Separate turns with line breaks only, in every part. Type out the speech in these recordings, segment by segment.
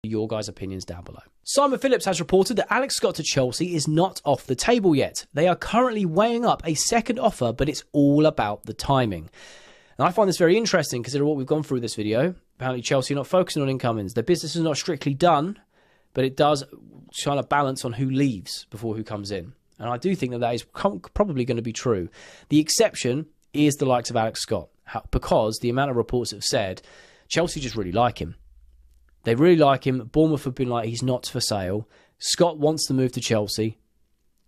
your guys' opinions down below. Simon Phillips has reported that Alex Scott to Chelsea is not off the table yet. They are currently weighing up a second offer, but it's all about the timing. And I find this very interesting considering what we've gone through this video. Apparently Chelsea are not focusing on incomings. Their business is not strictly done, but it does try to balance on who leaves before who comes in. And I do think that is probably going to be true. The exception is the likes of Alex Scott, because the amount of reports that have said Chelsea just really like him. They really like him. Bournemouth have been like, he's not for sale. Scott wants to move to Chelsea.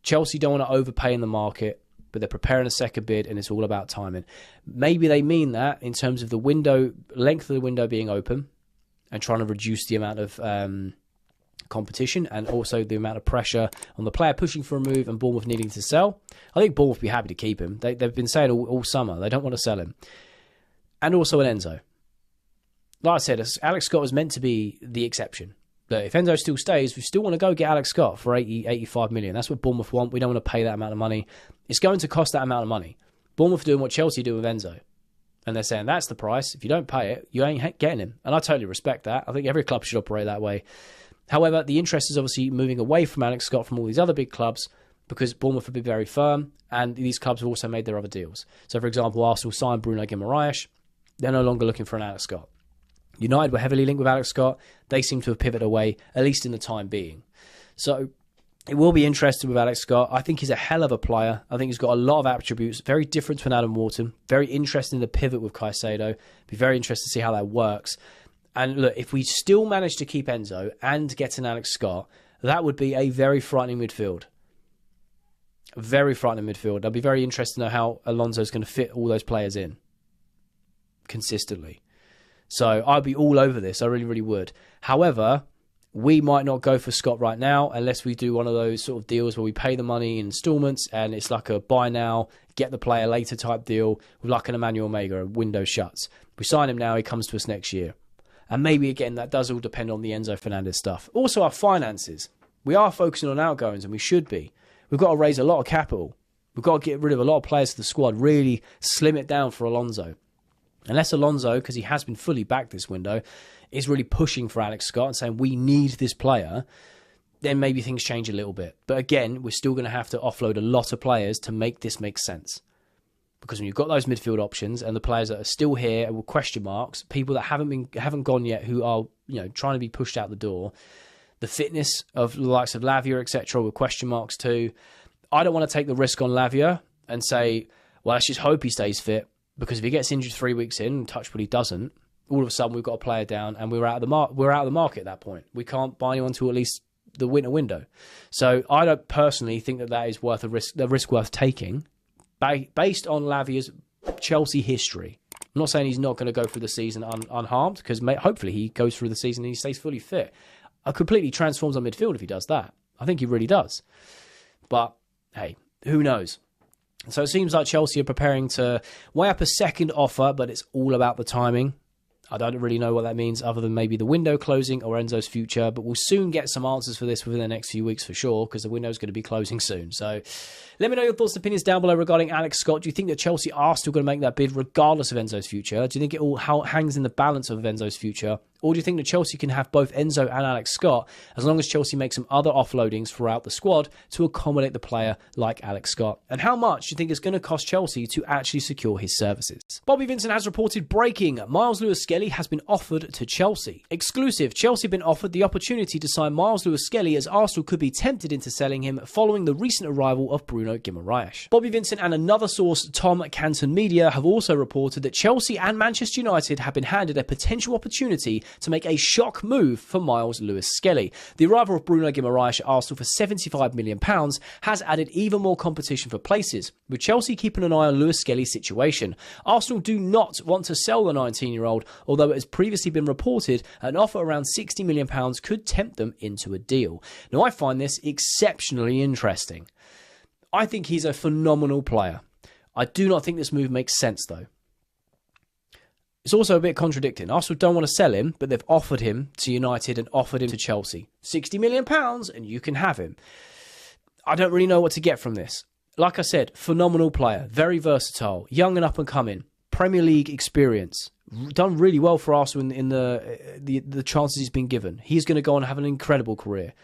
Chelsea don't want to overpay in the market, but they're preparing a second bid, and it's all about timing. Maybe they mean that in terms of the window, length of the window being open, and trying to reduce the amount of competition, and also the amount of pressure on the player pushing for a move and Bournemouth needing to sell. I think Bournemouth will be happy to keep him. They've been saying all summer they don't want to sell him. And also an Enzo. Like I said, Alex Scott was meant to be the exception. But if Enzo still stays, we still want to go get Alex Scott for 85 million. That's what Bournemouth want. We don't want to pay that amount of money. It's going to cost that amount of money. Bournemouth are doing what Chelsea do with Enzo. And they're saying, that's the price. If you don't pay it, you ain't getting him. And I totally respect that. I think every club should operate that way. However, the interest is obviously moving away from Alex Scott from all these other big clubs, because Bournemouth have been very firm, and these clubs have also made their other deals. So, for example, Arsenal signed Bruno Guimaraes. They're no longer looking for an Alex Scott. United were heavily linked with Alex Scott. They seem to have pivoted away, at least in the time being. So it will be interesting with Alex Scott. I think he's a hell of a player. I think he's got a lot of attributes, very different to an Adam Wharton. Very interesting to pivot with Caicedo. Be very interested to see how that works. And look, if we still manage to keep Enzo and get an Alex Scott, that would be a very frightening midfield. Very frightening midfield. I'd be very interested to know how Alonso's going to fit all those players in consistently. So I'd be all over this. I really, really would. However, we might not go for Scott right now unless we do one of those sort of deals where we pay the money in installments and it's like a buy now, get the player later type deal with like an Emmanuel Omega, a window shuts. We sign him now, he comes to us next year. And maybe, again, that does all depend on the Enzo Fernandez stuff. Also, our finances. We are focusing on outgoings, and we should be. We've got to raise a lot of capital. We've got to get rid of a lot of players to the squad, really slim it down for Alonso. Unless Alonso, because he has been fully backed this window, is really pushing for Alex Scott and saying, we need this player, then maybe things change a little bit. But again, we're still going to have to offload a lot of players to make this make sense. Because when you've got those midfield options and the players that are still here with question marks, people that haven't gone yet, who are trying to be pushed out the door, the fitness of the likes of Lavia, etc., with question marks too. I don't want to take the risk on Lavia and say, well, let's just hope he stays fit, because if he gets injured 3 weeks in, touch wood he doesn't, all of a sudden we've got a player down and we're out of the market at that point. We can't buy anyone till at least the winter window. So I don't personally think that is worth a risk worth taking. Based on Lavia's Chelsea history. I'm not saying he's not going to go through the season unharmed, because hopefully he goes through the season and he stays fully fit. Completely transforms on midfield if he does that. I think he really does. But, hey, who knows? So it seems like Chelsea are preparing to weigh up a second offer, but it's all about the timing. I don't really know what that means other than maybe the window closing or Enzo's future, but we'll soon get some answers for this within the next few weeks for sure, because the window's going to be closing soon. So let me know your thoughts and opinions down below regarding Alex Scott. Do you think that Chelsea are still going to make that bid regardless of Enzo's future? Do you think it all hangs in the balance of Enzo's future? Or do you think that Chelsea can have both Enzo and Alex Scott as long as Chelsea make some other offloadings throughout the squad to accommodate the player like Alex Scott? And how much do you think it's going to cost Chelsea to actually secure his services? Bobby Vincent has reported breaking. Miles Lewis-Skelly has been offered to Chelsea. Exclusive. Chelsea have been offered the opportunity to sign Miles Lewis-Skelly, as Arsenal could be tempted into selling him following the recent arrival of Bruno Guimaraes. Bobby Vincent and another source, Tom Canton Media, have also reported that Chelsea and Manchester United have been handed a potential opportunity to make a shock move for Miles Lewis-Skelly. The arrival of Bruno Guimaraes at Arsenal for £75 million has added even more competition for places, with Chelsea keeping an eye on Lewis-Skelly's situation. Arsenal do not want to sell the 19-year-old, although it has previously been reported an offer around £60 million could tempt them into a deal. Now, I find this exceptionally interesting. I think he's a phenomenal player. I do not think this move makes sense, though. It's also a bit contradicting. Arsenal don't want to sell him, but they've offered him to United and offered him to Chelsea. £60 million and you can have him. I don't really know what to get from this. Like I said, phenomenal player, very versatile, young and up and coming, Premier League experience, done really well for Arsenal in the chances he's been given. He's going to go on and have an incredible career.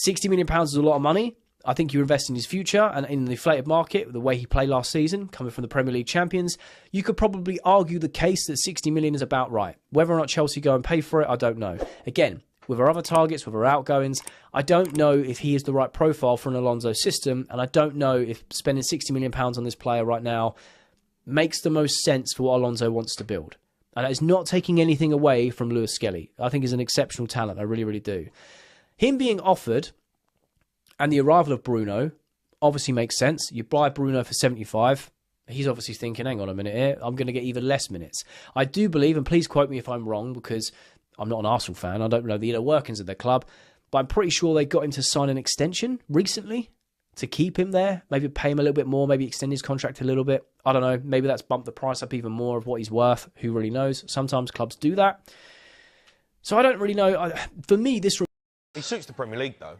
£60 million is a lot of money. I think you invest in his future, and in the inflated market, the way he played last season, coming from the Premier League champions, you could probably argue the case that 60 million is about right. Whether or not Chelsea go and pay for it, I don't know. Again, with our other targets, with our outgoings, I don't know if he is the right profile for an Alonso system, and I don't know if spending £60 million on this player right now makes the most sense for what Alonso wants to build. And that is not taking anything away from Lewis-Skelly. I think he's an exceptional talent. I really, really do. Him being offered and the arrival of Bruno obviously makes sense. You buy Bruno for 75. He's obviously thinking, hang on a minute here, I'm going to get even less minutes. I do believe, and please quote me if I'm wrong, because I'm not an Arsenal fan, I don't know the inner workings of their club, but I'm pretty sure they got him to sign an extension recently to keep him there, maybe pay him a little bit more, maybe extend his contract a little bit. I don't know, maybe that's bumped the price up even more of what he's worth. Who really knows? Sometimes clubs do that. So I don't really know. For me, this...
He suits the Premier League, though.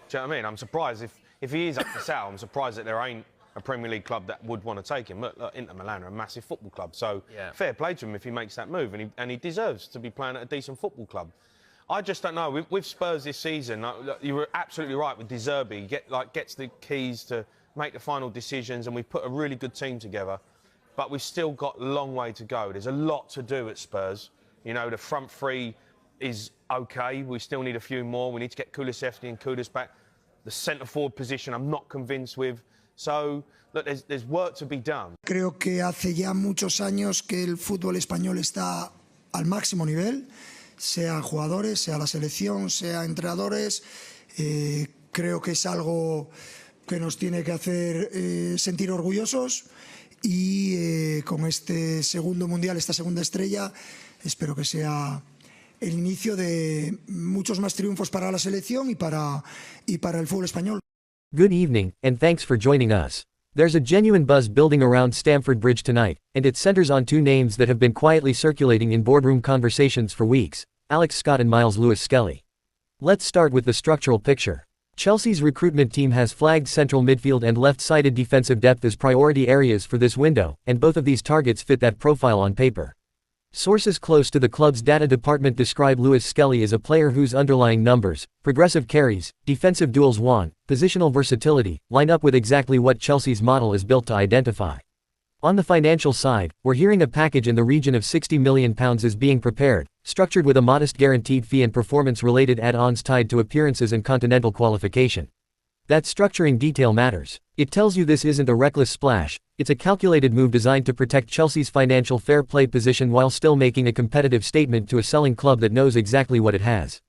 Do you know what I mean? I'm surprised if he is up for sale, I'm surprised that there ain't a Premier League club that would want to take him. Look, Inter Milan are a massive football club, so fair play to him if he makes that move, and he deserves to be playing at a decent football club. I just don't know. With Spurs this season, you were absolutely right with De Zerbi. Gets the keys to make the final decisions, and we've put a really good team together. But we've still got a long way to go. There's a lot to do at Spurs. You know, the front three is okay. We still need a few more. We need to get Kulusevski and Kudus back. The centre-forward position, I'm not convinced with. So, look, there's work to be done.
Creo que hace ya muchos años que el fútbol español está al máximo nivel, sea jugadores, sea la selección, sea entrenadores. Creo que es algo que nos tiene que hacer sentir orgullosos y con este segundo mundial, esta segunda estrella, espero que sea el inicio de muchos más triunfos para la selección y para el fútbol español.
Good evening, and thanks for joining us. There's a genuine buzz building around Stamford Bridge tonight, and it centers on two names that have been quietly circulating in boardroom conversations for weeks: Alex Scott and Miles Lewis-Skelly. Let's start with the structural picture. Chelsea's recruitment team has flagged central midfield and left-sided defensive depth as priority areas for this window, and both of these targets fit that profile on paper. Sources close to the club's data department describe Lewis-Skelly as a player whose underlying numbers, progressive carries, defensive duels won, positional versatility, line up with exactly what Chelsea's model is built to identify. On the financial side, we're hearing a package in the region of £60 million is being prepared, structured with a modest guaranteed fee and performance-related add-ons tied to appearances and continental qualification. That structuring detail matters. It tells you this isn't a reckless splash, it's a calculated move designed to protect Chelsea's financial fair play position while still making a competitive statement to a selling club that knows exactly what it has.